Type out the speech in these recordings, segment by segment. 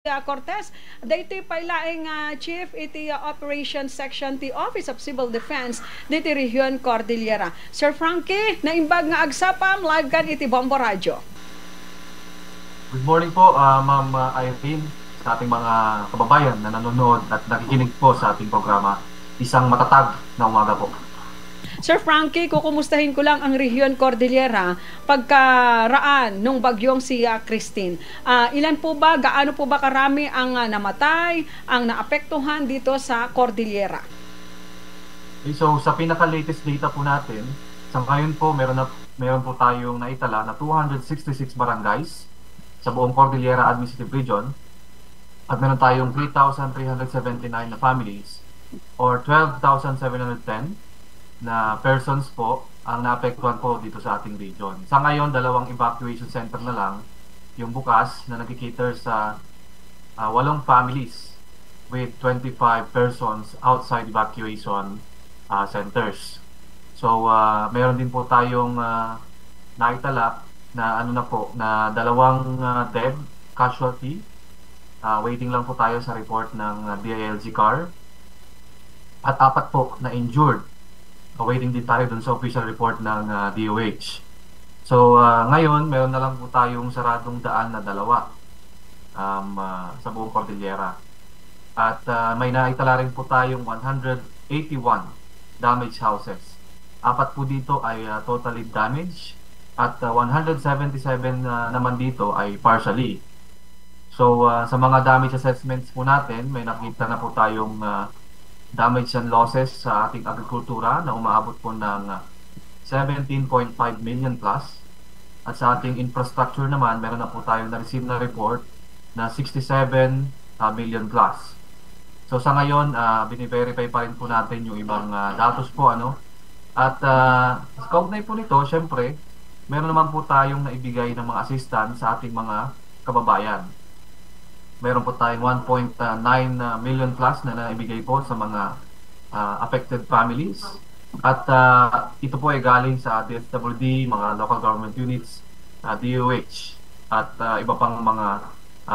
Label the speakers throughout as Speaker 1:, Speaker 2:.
Speaker 1: Cortez, daytoy paylaing Chief iti Operations Section ti Office of Civil Defense diti Region Cordillera. Sir Frankie, naimbag nga agsapam live kan iti Bombo Radio.
Speaker 2: Good morning po, Ma'am Irene, sa ating mga kababayan na nanonood at nakikinig po sa ating programa. Isang matatag na umaga po.
Speaker 1: Sir Frankie, kukumustahin ko lang ang Region Cordillera pagkaraan nung bagyong si Christine. Ilan po ba, gaano po ba karami ang namatay, ang naapektuhan dito sa Cordillera?
Speaker 2: Okay, so sa pinaka-latest data po natin, sa ngayon po meron po tayong naitala na 266 barangays sa buong Cordillera Administrative Region at meron tayong 3,379 na families or 12,710 na persons po ang naapektuhan po dito sa ating region. Sa ngayon, 2 evacuation center na lang yung bukas na nagkikater sa 8 families with 25 persons outside evacuation centers. So, meron din po tayong naitala na na 2 dead casualty. Waiting lang po tayo sa report ng DILG CAR at 4 po na injured. Waiting din tayo dun sa official report ng DOH. So, ngayon, meron na lang po tayong saradong daan na 2 sa buong Cordillera. At may naitala rin po tayong 181 damaged houses. 4 po dito ay totally damaged at 177 naman dito ay partially. So, sa mga damage assessments po natin, may nakita na po tayong damage and losses sa ating agrikultura na umaabot po ng 17.5 million plus. At sa ating infrastructure naman, meron na po tayong na-receive na report na 67 million plus. So sa ngayon, bini-verify pa rin po natin yung ibang datos po. At kaugnay po nito, syempre, meron naman po tayong naibigay ng mga assistance sa ating mga kababayan. Meron po tayong 1.9 million plus na naibigay po sa mga affected families. At ito po ay galing sa DSWD, mga local government units, DOH, at iba pang mga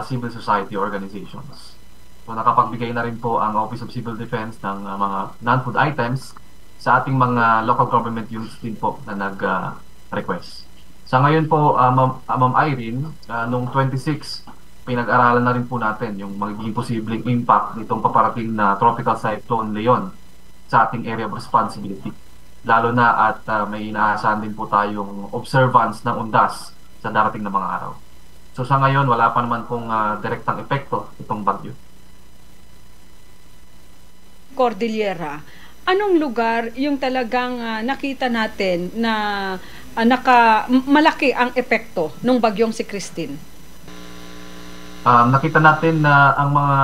Speaker 2: civil society organizations. So nakapagbigay na rin po ang Office of Civil Defense ng mga non-food items sa ating mga local government units din po na nag-request. Sa ngayon po, Ma'am Irene, noong 26, pinag-aralan na rin po natin yung magiging posibleng impact nitong paparating na Tropical Cyclone Leon sa ating area of responsibility. Lalo na at may inaasahan din po tayong observance ng undas sa darating na mga araw. So sa ngayon, wala pa naman pong direktang epekto itong bagyo.
Speaker 1: Cordillera, anong lugar yung talagang nakita natin na malaki ang epekto ng bagyong si Christine?
Speaker 2: Nakita natin na ang mga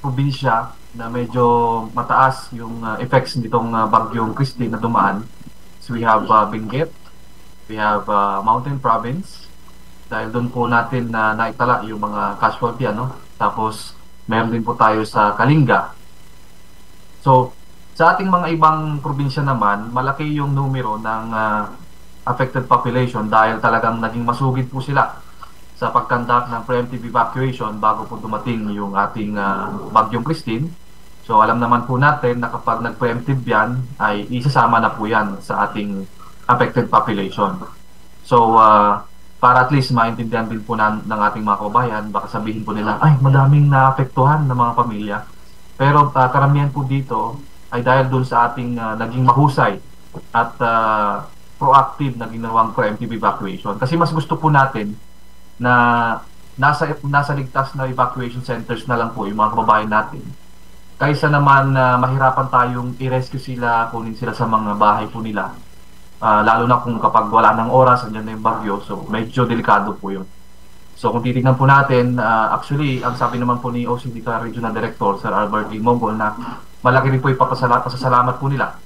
Speaker 2: probinsya na medyo mataas yung effects nitong bagyong Christine na dumaan. So we have Benguet, we have Mountain Province, dahil doon po natin naitala yung mga casualty, Tapos meron din po tayo sa Kalinga. So sa ating mga ibang probinsya naman, malaki yung numero ng affected population dahil talagang naging masugid po sila sa pag-conduct ng preemptive evacuation bago po dumating yung ating bagyong Christine. So alam naman po natin na kapag nag-preemptive yan, ay isasama na po yan sa ating affected population. So para at least maintindihan din po ng ating mga kababayan, baka sabihin po nila, ay madaming naapektuhan ng mga pamilya. Pero karamihan po dito ay dahil dun sa ating naging mahusay at proactive na ginawang preemptive evacuation. Kasi mas gusto po natin na nasa ligtas na evacuation centers na lang po yung mga kababayan natin. Kaysa naman mahirapan tayong i-rescue sila, kunin sila sa mga bahay po nila. Lalo na kung kapag wala ng oras, andyan na yung bagyo, so medyo delikado po yun. So kung titignan po natin, actually, ang sabi naman po ni OCDCAR Regional Director, Sir Albert E. Mongol, na malaki rin po yung pasasalamat po nila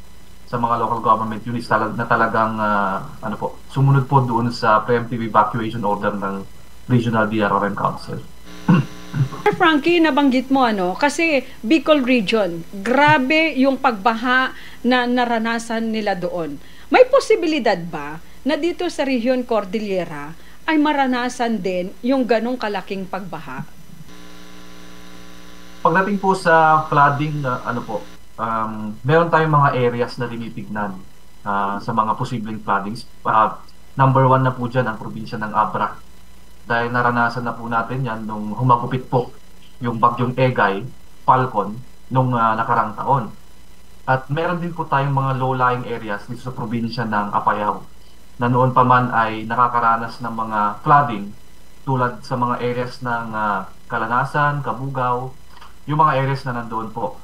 Speaker 2: sa mga local government units na talagang sumunod po doon sa preemptive evacuation order ng Regional DRRM Council.
Speaker 1: Frankie, nabanggit mo kasi Bicol Region, grabe yung pagbaha na naranasan nila doon. May posibilidad ba na dito sa Region Cordillera ay maranasan din yung ganong kalaking pagbaha?
Speaker 2: Pagdating po sa flooding, meron tayong mga areas na tinitignan sa mga posibleng floodings. Number one na po dyan ang probinsya ng Abra. Dahil naranasan na po natin yan nung humagupit po yung bagyong Egay, Falcon, nung nakarang taon. At meron din po tayong mga low-lying areas dito sa probinsya ng Apayao na noon pa man ay nakakaranas ng mga flooding tulad sa mga areas ng Kalanasan, Kabugao, yung mga areas na nandoon po.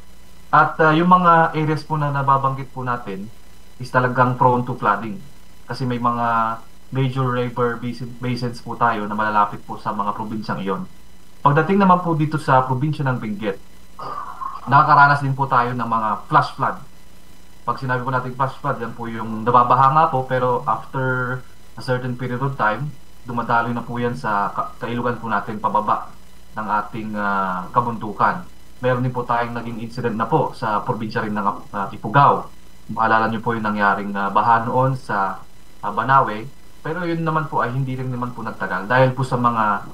Speaker 2: At yung mga areas po na nababanggit po natin is talagang prone to flooding kasi may mga major river basins po tayo na malalapit po sa mga probinsyang iyon. Pagdating naman po dito sa probinsya ng Benguet, nakakaranas din po tayo ng mga flash flood. Pag sinabi po natin flash flood, yan po yung nababaha nga po pero after a certain period of time, dumadaloy na po yan sa kailugan po natin pababa ng ating kabundukan. Meron din po tayong naging incident na po sa probinsya rin ng Ifugao. Maalala niyo po yung nangyaring baha noon sa Banawe. Pero yun naman po ay hindi rin naman po nagtagal dahil po sa mga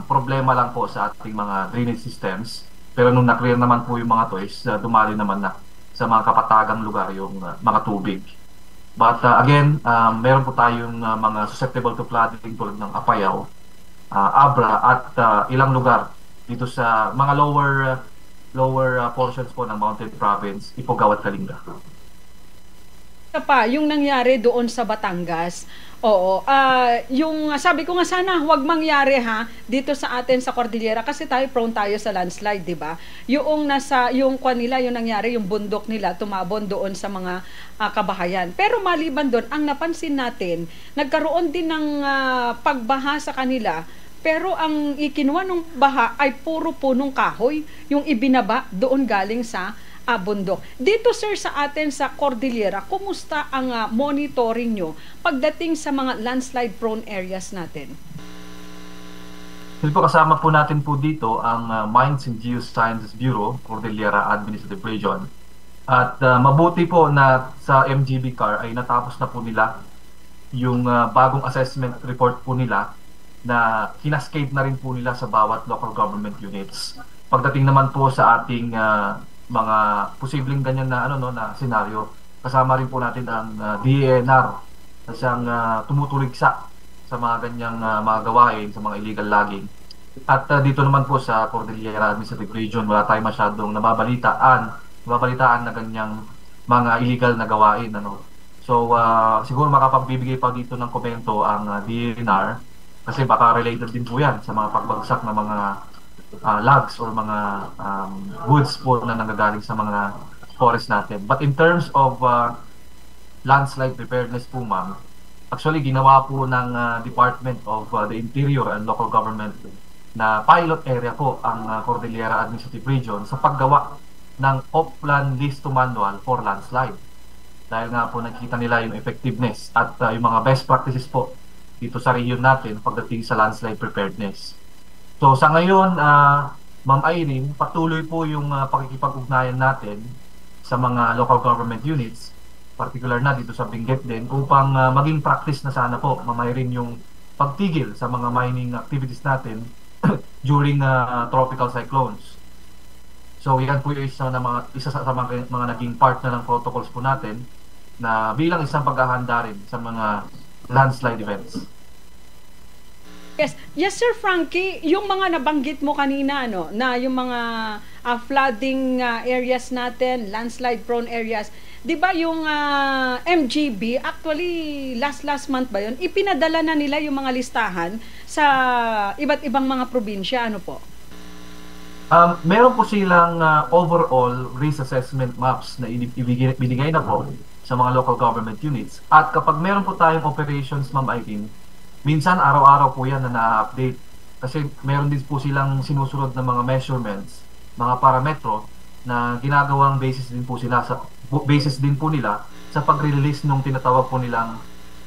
Speaker 2: problema lang po sa ating mga drainage systems. Pero nung na-clear naman po yung mga to is dumali naman na sa mga kapatagang lugar yung mga tubig. But again, meron po tayong mga susceptible to flooding tulad ng Apayao, Abra at ilang lugar dito sa mga lower portions po ng Mountain Province, Ifugao at Kalinga.
Speaker 1: Pa, yung nangyari doon sa Batangas. Oo, yung sabi ko nga sana huwag mangyari dito sa atin sa Cordillera kasi prone tayo sa landslide, 'di ba? Yung kanila yung nangyari, yung bundok nila tumabon doon sa mga kabahayan. Pero maliban doon, ang napansin natin, nagkaroon din ng pagbaha sa kanila. Pero ang ikinuha ng baha ay puro punong kahoy, yung ibinaba doon galing sa bundok. Dito sir sa atin sa Cordillera, kumusta ang monitoring nyo pagdating sa mga landslide prone areas natin?
Speaker 2: Po, kasama po natin po dito ang Mines and Geosciences Bureau, Cordillera Administrative Region. At mabuti po na sa MGB CAR ay natapos na po nila yung bagong assessment report po nila na kinascade na rin po nila sa bawat local government units. Pagdating naman po sa ating mga posibleng ganyan na na senaryo, kasama rin po natin ang DENR na siyang tumutuligsa sa mga ganyang mga gawain, sa mga illegal logging. At dito naman po sa Cordillera Administrative Region, wala tayong masyadong nababalitaan na ganyang mga illegal na gawain. So siguro makapagbibigay pa dito ng komento ang DENR kasi baka related din po yan sa mga pagbagsak na mga logs or mga woods po na nanggagaling sa mga forest natin. But in terms of landslide preparedness po ma'am, actually ginawa po ng Department of the Interior and Local Government na pilot area po ang Cordillera Administrative Region sa paggawa ng off-plan list to manual for landslide. Dahil nga po nakikita nila yung effectiveness at yung mga best practices po dito sa region natin pagdating sa landslide preparedness. So sa ngayon, Ma'am Irene, patuloy po yung pakikipag-ugnayan natin sa mga local government units, particular na dito sa Benguet din, upang maging practice na sana po, Ma'am Irene, yung pagtigil sa mga mining activities natin during tropical cyclones. So yan po yung isa sa mga naging part na ng protocols po natin na bilang isang paghahanda rin sa mga landslide events.
Speaker 1: Yes Sir Frankie, yung mga nabanggit mo kanina na yung mga flooding areas natin, landslide prone areas, 'di ba yung MGB actually last month ba yun, ipinadala na nila yung mga listahan sa iba't ibang mga probinsya, ano po?
Speaker 2: Meron po silang overall risk assessment maps na binigay na po sa mga local government units. At kapag meron po tayong operations, Ma'am Irene, minsan araw-araw po yan na na-update. Kasi meron din po silang sinusunod na mga measurements, mga parametro na ginagawang basis din po nila sa pag-release nung tinatawag po nilang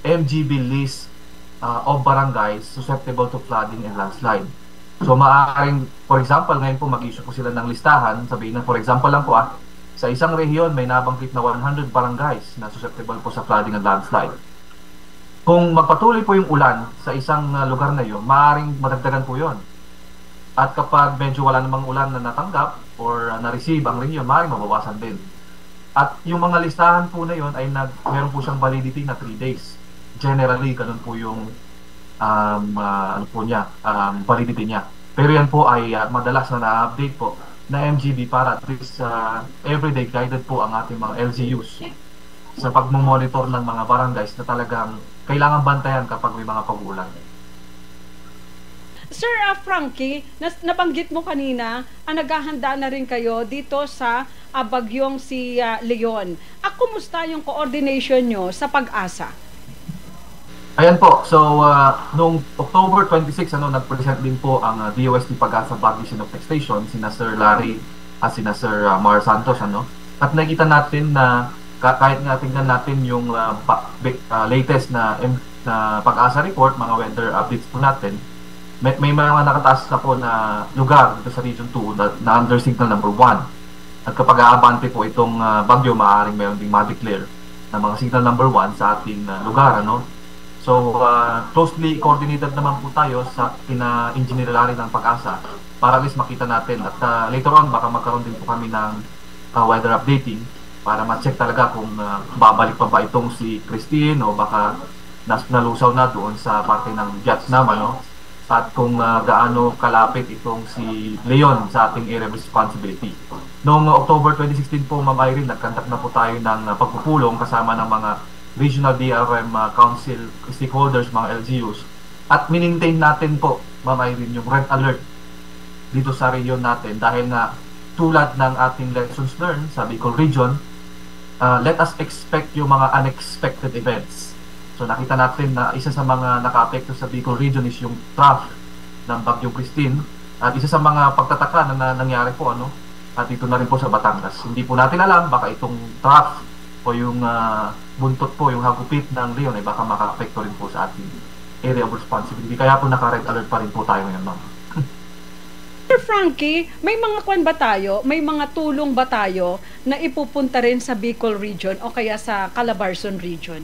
Speaker 2: MGB list of barangays susceptible to flooding and landslide. So maaaring, for example, ngayon po mag-issue po sila ng listahan, sabihin na for example lang po sa isang rehiyon may nabanggit na 100 barangays na susceptible po sa flooding and landslide. Kung magpatuloy po yung ulan sa isang lugar na yun, maaaring madagdagan po yun. At kapag medyo wala namang ulan na natanggap or na-receive ang rehiyon, maaaring mabawasan din. At yung mga listahan po na yun ay meron po siyang validity na 3 days. Generally, ganun po yung validity niya. Pero yan po ay madalas na na-update po na MGB para at least everyday guided po ang ating mga LGUs sa pagmumonitor ng mga barangays na talagang kailangan bantayan kapag may mga pag-uulan.
Speaker 1: Sir Frankie, nabanggit mo kanina, naghahanda na rin kayo dito sa bagyong si Leon. Kumusta yung coordination nyo sa Pag-asa?
Speaker 2: Ayan po, so noong October 26, nag-present din po ang DOST Pag-asa Baguio Synoptic Station, sina Sir Larry at sina Sir Mar Santos. At nakita natin na kahit nga tingnan natin yung latest na Pag-asa report, mga weather updates po natin, may mga nakataas na po na lugar dito sa Region 2 na under signal number 1. At kapag aabante po itong bagyo, maaaring mayroon ding ma-declare na mga signal number 1 sa ating lugar. So, closely coordinated naman po tayo sa engineer ng Pag-asa para at least makita natin. At later on, baka magkaroon din po kami ng weather updating para ma-check talaga kung babalik pa ba itong si Christine o baka nalusaw na doon sa parte ng Vietnam, at kung gaano kalapit itong si Leon sa ating area of responsibility. Noong October 2016 po, Ma'am Irene, nagkandak na po tayo ng pagpupulong kasama ng mga Regional DRM Council stakeholders, mga LGUs. At minintain natin po, Ma'am Irene, yung red alert dito sa region natin dahil nga tulad ng ating lessons learned sa Bicol region, let us expect yung mga unexpected events. So nakita natin na isa sa mga naka-apekto sa Bicol region is yung trough ng Bagyong Christine. At isa sa mga pagtataka na nangyari po, at ito na rin po sa Batangas. Hindi po natin alam, baka itong trough o yung buntot po, yung hagupit ng Leon ay baka maka-apekto rin po sa ating area of responsibility. Kaya po naka-red alert pa rin po tayo ngayon, ma'am.
Speaker 1: Sir Frankie, may mga kwan ba tayo, may mga tulong ba tayo na ipupunta rin sa Bicol region o kaya sa Calabarzon region?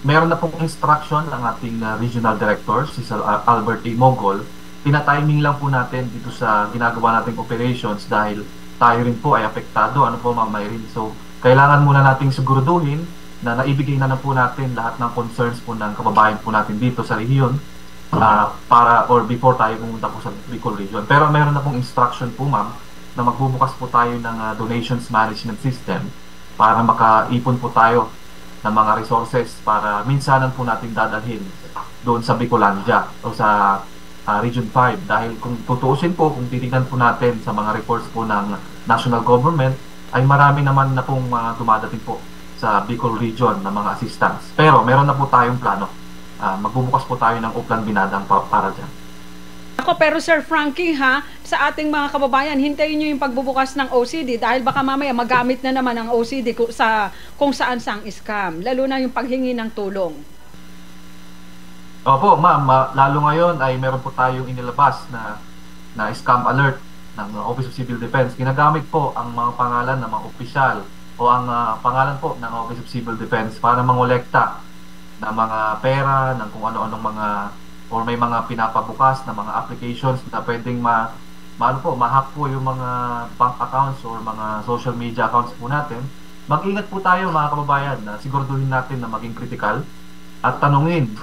Speaker 2: Meron na pong instruction ng ating regional director, si Sir Albert A. Mogol. Pinatiming lang po natin dito sa ginagawa nating operations dahil tayo rin po ay apektado. Ma'am Irene? So, kailangan muna nating siguraduhin na naibigay na po natin lahat ng concerns po ng kababayan po natin dito sa rehiyon before tayo pumunta po sa Bicol region. Pero meron na pong instruction po, ma'am, na magbubukas po tayo ng donations management system para makaipon po tayo ng mga resources para minsanan po natin dadalhin doon sa Bicolandia o sa Region 5. Dahil kung tutuusin po, kung titignan po natin sa mga reports po ng national government, ay marami naman na pong dumadating po sa Bicol region na mga assistance. Pero meron na po tayong plano. Magbubukas po tayo ng Uplan Binadang para dyan.
Speaker 1: Pero Sir Frankie, sa ating mga kababayan, hintayin nyo yung pagbubukas ng OCD dahil baka mamaya magamit na naman ang OCD kung saan sang scam, lalo na yung paghingi ng tulong.
Speaker 2: Opo, ma'am, lalo ngayon ay meron po tayong inilabas na scam alert ng Office of Civil Defense. Ginagamit po ang mga pangalan ng mga opisyal o ang pangalan po ng Office of Civil Defense para mangolekta ng mga pera, ng kung ano-anong mga or may mga pinapabukas na mga applications na pwedeng ma-hack po yung mga bank accounts or mga social media accounts po natin. Mag-ingat po tayo, mga kababayan, na siguraduhin natin na maging critical at tanungin,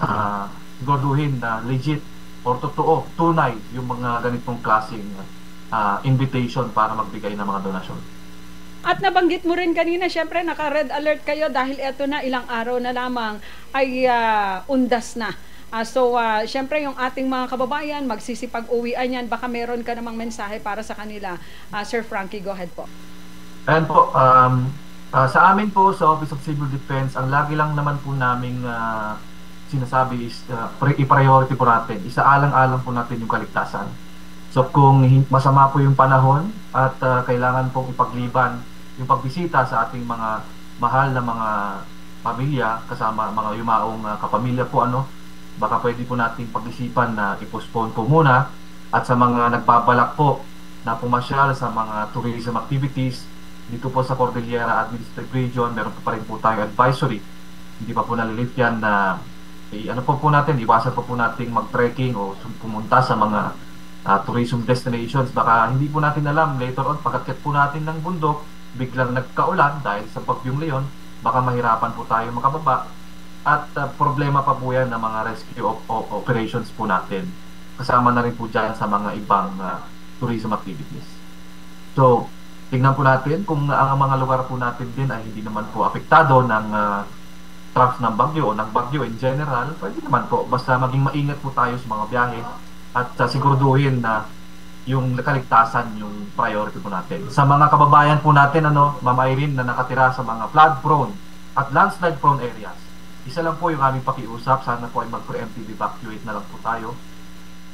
Speaker 2: siguraduhin na legit or totoo, tunay yung mga ganitong klaseng invitation para magbigay ng mga donasyon.
Speaker 1: At nabanggit mo rin kanina, syempre naka-red alert kayo dahil eto na ilang araw na lamang ay undas na. Syempre yung ating mga kababayan, magsisipag-uwian yan, baka meron ka namang mensahe para sa kanila. Sir Frankie, go ahead po.
Speaker 2: Ayan po, sa amin po sa Office of Civil Defense, ang lagi lang naman po naming sinasabi is i-priority po natin, isaalang-alang po natin yung kaligtasan. So kung masama po yung panahon at kailangan pong ipagliban yung pagbisita sa ating mga mahal na mga pamilya, kasama mga yumaong kapamilya po, baka pwede po nating pag-isipan na i-postpone po muna. At sa mga nagbabalak po na pumasyal sa mga tourism activities dito po sa Cordillera Administrative Region, meron pa rin po tayong advisory. Hindi pa po nalilift yan na natin, iwasan pa po nating mag-trekking o pumunta sa mga tourism destinations. Baka hindi po natin alam later on, pagkakyat po natin ng bundok, biglang nagkaulan dahil sa Bagyong Leon, baka mahirapan po tayo makababa. At problema pa po yan ng mga rescue operations po natin. Kasama na rin po dyan sa mga ibang tourism activities. So, tingnan po natin kung ang mga lugar po natin din ay hindi naman po apektado ng trough ng bagyo o ng bagyo in general. Pwede naman po, basta maging maingat po tayo sa mga biyahe at siguraduhin na yung kaligtasan yung priority po natin. Sa mga kababayan po natin, Ma'am Irene, na nakatira sa mga flood-prone at landslide-prone areas, isa lang po yung aming pakiusap, sana po ay mag-preemptive evacuate na lang po tayo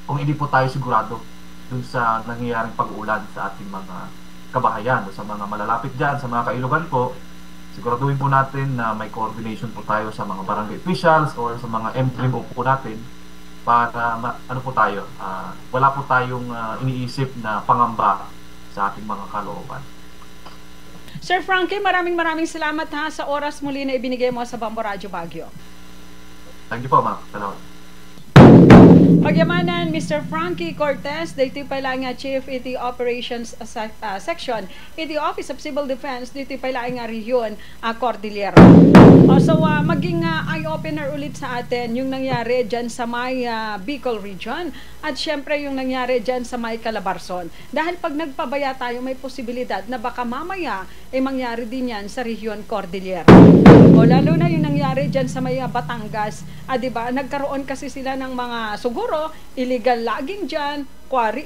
Speaker 2: kung hindi po tayo sigurado dun sa nangyayaring pag-uulan sa ating mga kabahayan o sa mga malalapit dyan, sa mga kailugan po. Siguraduhin po natin na may coordination po tayo sa mga barangay officials or sa mga MTRIMO po natin para wala po tayong iniisip na pangamba sa ating mga kalooban.
Speaker 1: Sir Frankie, maraming salamat sa oras muli na ibinigay mo sa Bambo Radyo Baguio.
Speaker 2: Thank you po, ma'am. Salamat.
Speaker 1: Pagyamanan, Mr. Frankie Cortez, dito pala nga Chief iti Operations Section, iti Office of Civil Defense, dito pala nga Region Cordillera. So, maging eye-opener ulit sa atin yung nangyari dyan sa may Bicol Region at syempre yung nangyari dyan sa may Calabarzon. Dahil pag nagpabaya tayo, may posibilidad na baka mamaya mangyari din yan sa Region Cordillera. O lalo na yung nangyari dyan sa may Batangas, diba? Nagkaroon kasi sila ng mga siguro illegal logging dyan,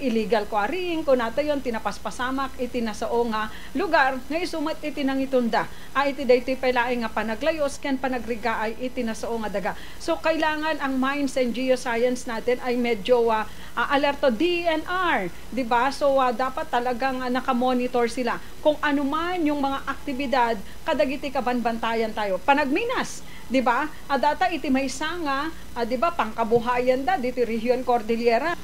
Speaker 1: illegal quarrying, kung nato yun, tinapaspasamak, itinasao nga lugar, nga isumat itinangitunda. Iti daytoy palaing nga panaglayos, ken panagriga ay itinasao nga daga. So, kailangan ang mines and geoscience natin ay medyo alerto DNR, diba? So, dapat talagang nakamonitor sila. Kung ano man yung mga aktibidad, kadagiti kabanbantayan tayo. Panagminas, diba? Data iti may sanga, diba? Pangkabuhayan dito Region Cordillera.